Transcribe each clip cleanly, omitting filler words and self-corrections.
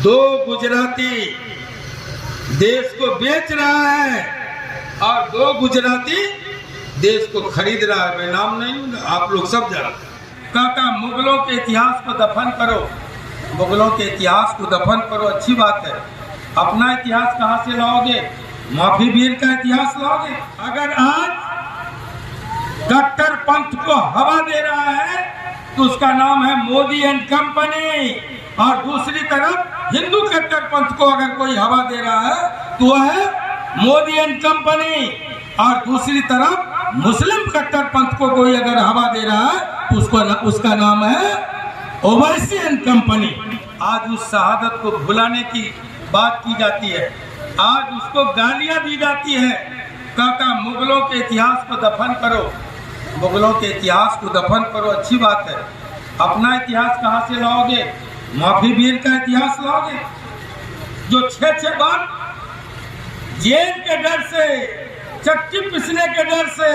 दो गुजराती देश को बेच रहा है और दो गुजराती देश को खरीद रहा है। मैं नाम नहीं लूंगा, आप लोग सब जानते हैं। काका मुगलों के इतिहास को दफन करो, मुगलों के इतिहास को दफन करो, अच्छी बात है। अपना इतिहास कहाँ से लाओगे? माफी वीर का इतिहास लाओगे। अगर आज कट्टर पंथ को हवा दे रहा है तो उसका नाम है मोदी एंड कंपनी, और दूसरी तरफ हिंदू कट्टर पंथ को अगर कोई हवा दे रहा है तो वह है मोदी एंड कंपनी, और दूसरी तरफ मुस्लिम कट्टर पंथ को कोई अगर हवा दे रहा है तो उसका नाम है ओवैसी एंड कंपनी। आज उस शहादत को भुलाने की बात की जाती है, आज उसको गालियां दी जाती है। काका मुगलों के इतिहास को दफन करो, मुगलों के इतिहास को दफन करो, अच्छी बात है। अपना इतिहास कहाँ से लाओगे? माफी वीर का इतिहास लाओगे, जो 6 बार जेल के डर से, चक्की पिसने के डर से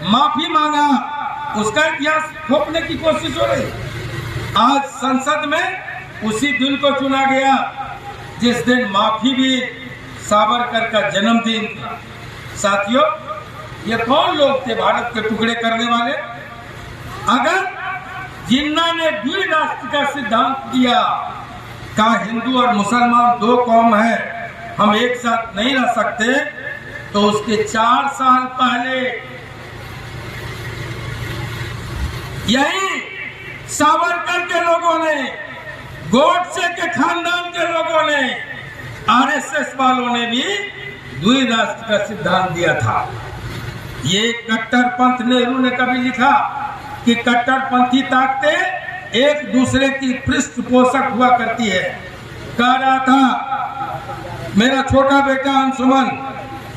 माफी मांगा, उसका इतिहास थोपने की कोशिश हो रही। आज संसद में उसी दिन को चुना गया जिस दिन माफी वीर सावरकर का जन्मदिन था। साथियों, ये कौन लोग थे भारत के टुकड़े करने वाले? अगर जिन्ना ने द्वि राष्ट्र का सिद्धांत दिया, कहा हिंदू और मुसलमान दो कौम है, हम एक साथ नहीं रह सकते, तो उसके 4 साल पहले यही सावरकर के लोगों ने, गोडसे के खानदान के लोगों ने, आरएसएस वालों ने भी द्वि राष्ट्र का सिद्धांत दिया था। ये कट्टरपंथ नेहरू ने कभी लिखा कि कट्टरपंथी ताकतें एक दूसरे की पृष्ठपोषक हुआ करती है। कह रहा था मेरा छोटा बेटा अंशुमन,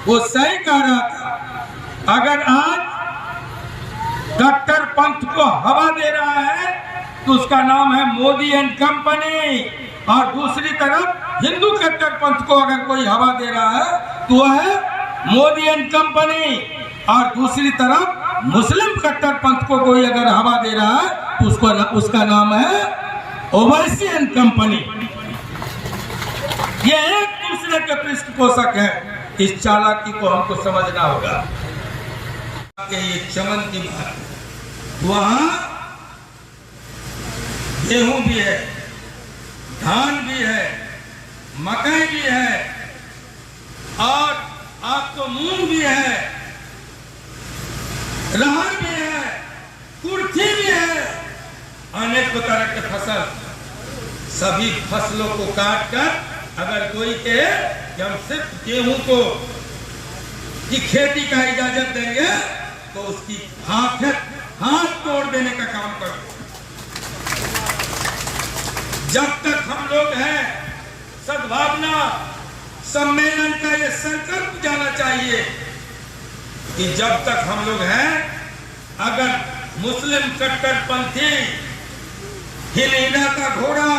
वो सही कह रहा था। अगर आज कट्टरपंथ को हवा दे रहा है तो उसका नाम है मोदी एंड कंपनी, और दूसरी तरफ हिंदू कट्टरपंथ को अगर कोई हवा दे रहा है तो वह है मोदी एंड कंपनी, और दूसरी तरफ मुस्लिम कट्टरपंथ को कोई अगर हवा दे रहा है तो उसका नाम है ओवैसी एंड कंपनी। ये एक दूसरे के पृष्ठपोषक है। इस चालाकी को हमको समझना होगा कि ये चमन की बात, वहां गेहूं भी है, धान भी है, मकई भी है, और आपको मूंग भी है, रहर भी है, कुर्थी भी है, अनेक तरह के फसल। सभी फसलों को काट कर अगर कोई कहे कि हम सिर्फ गेहूं को की खेती का इजाजत देंगे तो उसकी हाथ तोड़ देने का काम करो। जब तक हम लोग हैं, सद्भावना सम्मेलन का ये संकल्प जाना चाहिए कि जब तक हम लोग हैं, अगर मुस्लिम कट्टरपंथी हिलेना का घोड़ा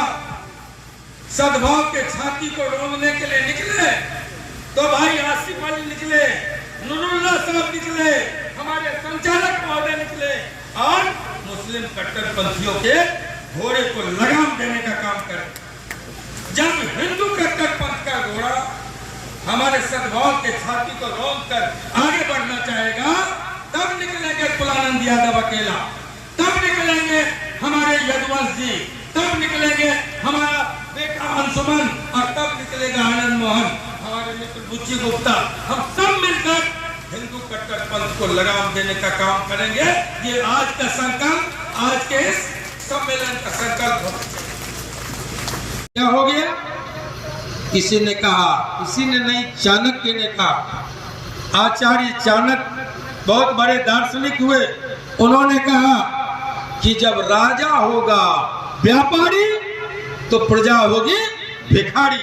सद्भाव के छाती को रोकने के लिए निकले तो भाई आसिफ अली निकले, नूरुल्लाह साहब निकले, हमारे संचालक महोदय निकले, और मुस्लिम कट्टरपंथियों के घोड़े को लगाम देने का काम करें। जब हिंदू कट्टरपंथ का घोड़ा हमारे सद्भाव के छाती को रोक कर आगे बढ़ना चाहेगा, तब निकलेंगे कुलानंद यादव अकेला, तब निकलेंगे हमारे यदुवंश जी, तब निकलेंगे हमारा बेटा अंशुमन, और तब निकलेगा आनंद मोहन, हमारे मित्र बुच्ची गुप्ता। हम सब मिलकर हिंदू कट्टरपंथ को लगाम देने का काम करेंगे। ये आज का संकल्प, आज के इस सम्मेलन का संकल्प होना चाहिए। क्या हो गया? किसी ने कहा, किसी ने नहीं, चाणक्य ने कहा, आचार्य चाणक्य बहुत बड़े दार्शनिक हुए, उन्होंने कहा कि जब राजा होगा व्यापारी तो प्रजा होगी भिखारी।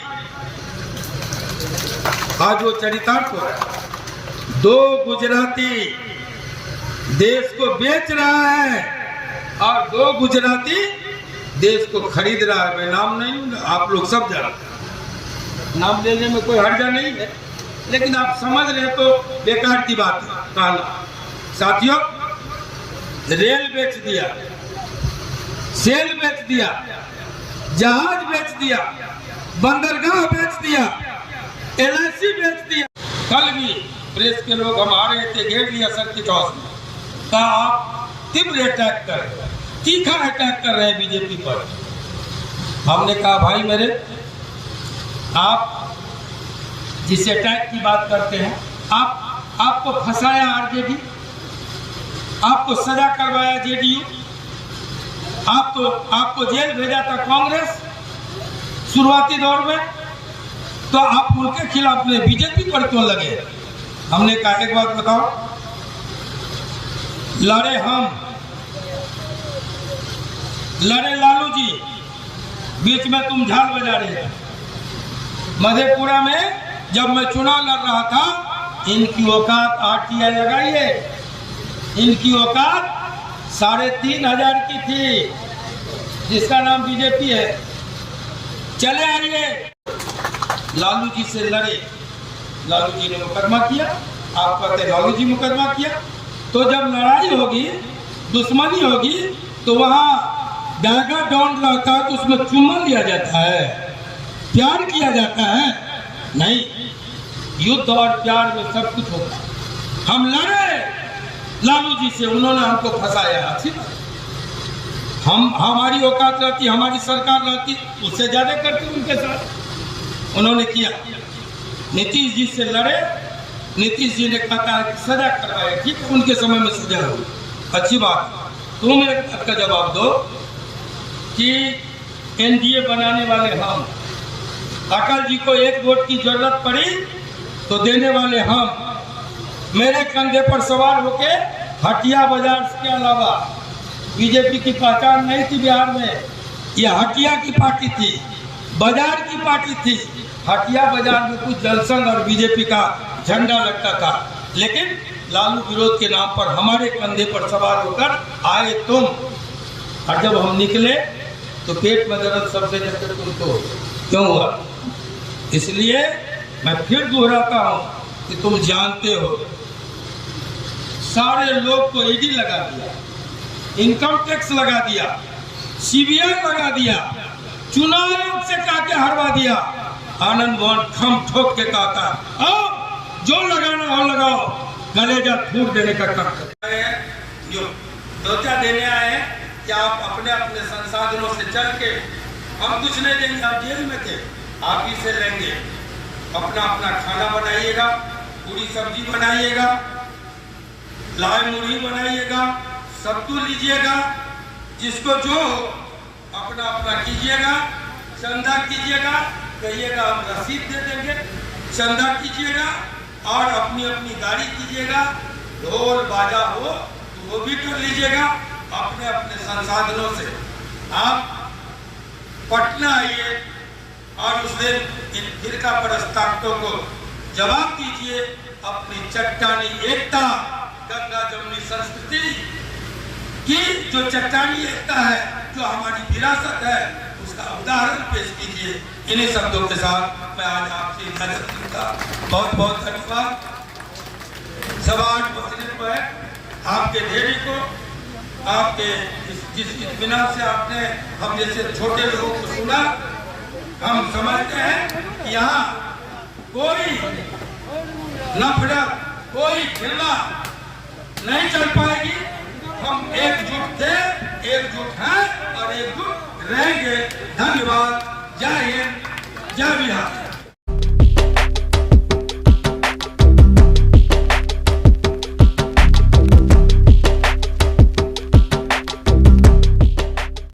आज वो चरितार्थ हो रहा है। दो गुजराती देश को बेच रहा है और दो गुजराती देश को खरीद रहा है। मैं नाम नहीं लूंगा, आप लोग सब जानते हैं, नाम लेने में कोई हर्जा नहीं है, लेकिन आप समझ रहे तो बेकार की बात है कहना। साथियों, रेल बेच दिया, सेल बेच दिया, जहाज बेच दिया, बंदरगाह बेच दिया, LIC बेच दिया। कल भी प्रेस के लोग हम आ रहे थे, घेर लिया सर्किट हाउस में, कहा आप तीव्र अटैक कर रहे हैं, तीखा अटैक कर रहे हैं बीजेपी पर। हमने कहा भाई मेरे, आप जिस अटैक की बात करते हैं, आपको फंसाया आरजेडी, आपको सजा करवाया JDU, आपको जेल भेजा था कांग्रेस शुरुआती दौर में, तो आप उनके खिलाफ में बीजेपी पर क्यों लगे? हमने कहा एक बात बताओ, लड़े हम, लड़े लालू जी, बीच में तुम झाल बजा रहे थे। मधेपुरा में जब मैं चुनाव लड़ रहा था, इनकी औकात RTI लगाइए, इनकी औकात 3,500 की थी, जिसका नाम बीजेपी है। चले आइए, लालू जी से लड़े, लालू जी ने मुकदमा किया, आप कहते लालू जी मुकदमा किया। तो जब लड़ाई होगी, दुश्मनी होगी, तो वहाँ डागा डाउन रहता है, तो उसमें चुम्मा लिया जाता है, प्यार किया जाता है? नहीं, युद्ध और प्यार में सब कुछ होता है। हम लड़े लालू जी से, उन्होंने हमको फंसाया। अच्छी बात, हमारी औकात रहती, हमारी सरकार रहती, उससे ज्यादा करती उनके साथ। उन्होंने किया, नीतीश जी से लड़े, नीतीश जी ने कहा है कि सजा करवाए, ठीक है, उनके समय में सजा हुई, अच्छी बात। तुम एक बात का जवाब दो कि NDA बनाने वाले हम, अटल जी को 1 वोट की जरूरत पड़ी तो देने वाले हम, मेरे कंधे पर सवार होके हटिया बाजार के अलावा बीजेपी की पहचान नहीं थी बिहार में, यह हटिया की पार्टी थी, बाजार की पार्टी थी। हटिया बाजार में कुछ जनसंघ और बीजेपी का झंडा लगता था, लेकिन लालू विरोध के नाम पर हमारे कंधे पर सवार होकर आए तुम, और जब हम निकले तो पेट में दर्द सबसे ज्यादा तुमको क्यों हुआ? इसलिए मैं फिर दोहराता हूं कि तुम जानते हो, सारे लोग को ED लगा दिया, इनकम टैक्स लगा दिया, CBI लगा दिया, चुनाव आयोग से काटे हरवा दिया। आनंद मोहन खम ठोक के कहता, आओ जो लगाना हो लगाओ, कलेजा फूट देने का काम करते हैं। जो दौचा देने आए हैं कि आप अपने अपने संसाधनों से चल के, हम कुछ नहीं देंगे, आप जेल में थे, आप ही से लेंगे, अपना अपना खाना बनाइएगा, पूरी सब्जी बनाइएगा, लाए मुरही बनाइएगा, सत्तू लीजिएगा, जिसको जो अपना अपना कीजिएगा, चंदा कीजिएगा, कहिएगा हम रसीद दे देंगे, चंदा कीजिएगा और अपनी अपनी गाड़ी कीजिएगा, ढोल बाजा हो तो वो भी कर लीजिएगा, अपने अपने संसाधनों से आप पटना आइए और उस दिन इन फिरका परस्ताक्तों को जवाब दीजिए। अपनी चट्टानी एकता, गंगा जमुनी संस्कृति की जो चट्टानी एकता है, जो हमारी विरासत है, उसका उदाहरण पेश कीजिए। इन्हीं शब्दों के साथ मैं आज आपसे इजाजत दूंगा। बहुत बहुत धन्यवाद। 8:15 बजने पर आपके ढेरी को, आपके जिस इत्मीनान से आपने हम जैसे छोटे लोगों को सुना, हम समझते हैं कि यहाँ कोई नफरत, कोई घृणा नहीं चल पाएगी। हम एकजुट थे, एकजुट हैं और एकजुट रहेंगे। धन्यवाद। जय हिंद, जय बिहार।